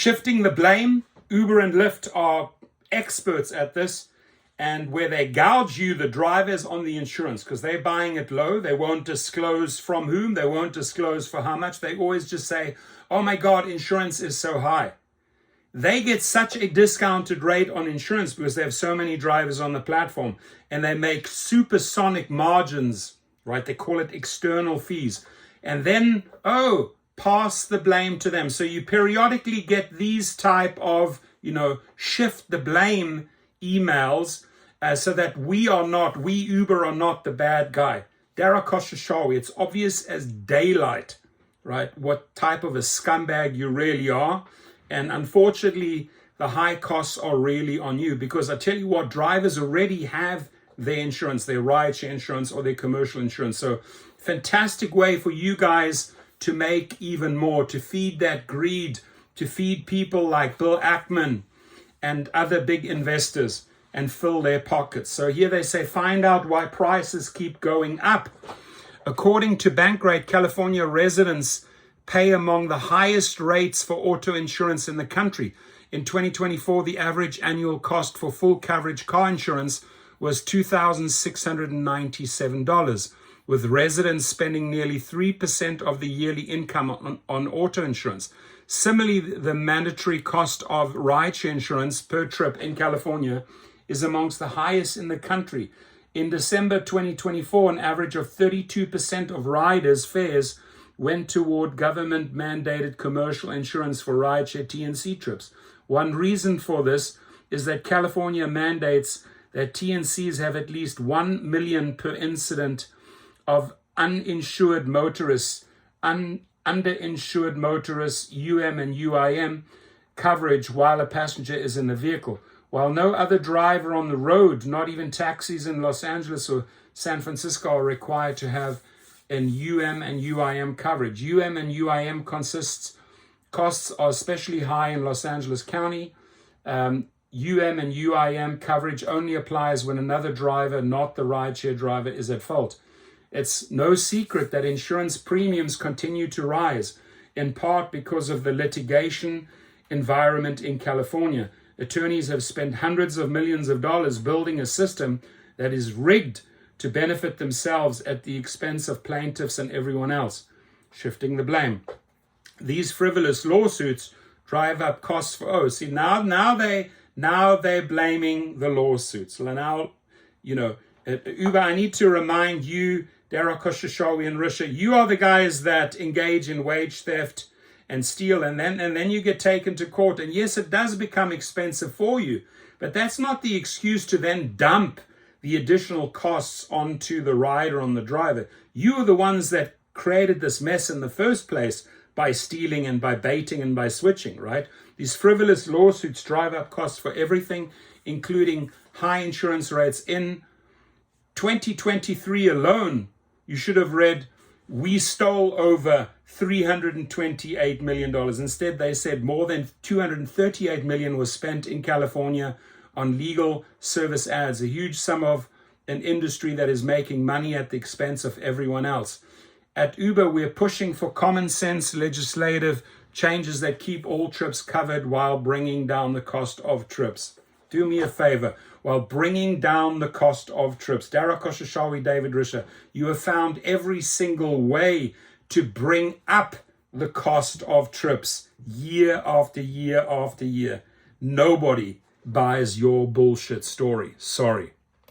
Shifting the blame. Uber and Lyft are experts at this. And where they gouge you, the drivers, on the insurance, because they're buying it low. They won't disclose from whom. They won't disclose for how much. They always just say, oh my God, insurance is so high. They get such a discounted rate on insurance because they have so many drivers on the platform, and they make supersonic margins, right? They call it external fees. And then, pass the blame to them. So you periodically get these type of, shift the blame emails so that we Uber are not the bad guy. Dara Koshashawi, it's obvious as daylight, right, what type of a scumbag you really are. And unfortunately, the high costs are really on you, because I tell you what, drivers already have their insurance, their rideshare insurance or their commercial insurance. So fantastic way for you guys to make even more, to feed that greed, to feed people like Bill Ackman and other big investors and fill their pockets. So here they say, find out why prices keep going up. According to Bankrate, California residents pay among the highest rates for auto insurance in the country. In 2024, the average annual cost for full coverage car insurance was $2,697, with residents spending nearly 3% of the yearly income on auto insurance. Similarly, the mandatory cost of rideshare insurance per trip in California is amongst the highest in the country. In December 2024, an average of 32% of riders' fares went toward government-mandated commercial insurance for rideshare TNC trips. One reason for this is that California mandates that TNCs have at least 1 million per incident of uninsured motorists, underinsured motorists, UM and UIM coverage while a passenger is in the vehicle. While no other driver on the road, not even taxis in Los Angeles or San Francisco, are required to have an UM and UIM coverage. UM and UIM costs are especially high in Los Angeles County. UM and UIM coverage only applies when another driver, not the rideshare driver, is at fault. It's no secret that insurance premiums continue to rise, in part because of the litigation environment in California. Attorneys have spent hundreds of millions of dollars building a system that is rigged to benefit themselves at the expense of plaintiffs and everyone else. Shifting the blame. These frivolous lawsuits drive up costs for, now they're blaming the lawsuits. So now, Uber, I need to remind you, Dara Koshashawi and Risha, you are the guys that engage in wage theft and steal, and then you get taken to court. And yes, it does become expensive for you, but that's not the excuse to then dump the additional costs onto the rider, on the driver. You are the ones that created this mess in the first place by stealing and by baiting and by switching, right? These frivolous lawsuits drive up costs for everything, including high insurance rates. In 2023 alone, you should have read, we stole over $328 million. Instead, they said more than $238 million was spent in California on legal service ads, a huge sum of an industry that is making money at the expense of everyone else. At Uber, we're pushing for common sense legislative changes that keep all trips covered while bringing down the cost of trips. Do me a favor, while bringing down the cost of trips. Dara Koshashawi, David Risha, you have found every single way to bring up the cost of trips year after year after year. Nobody buys your bullshit story. Sorry.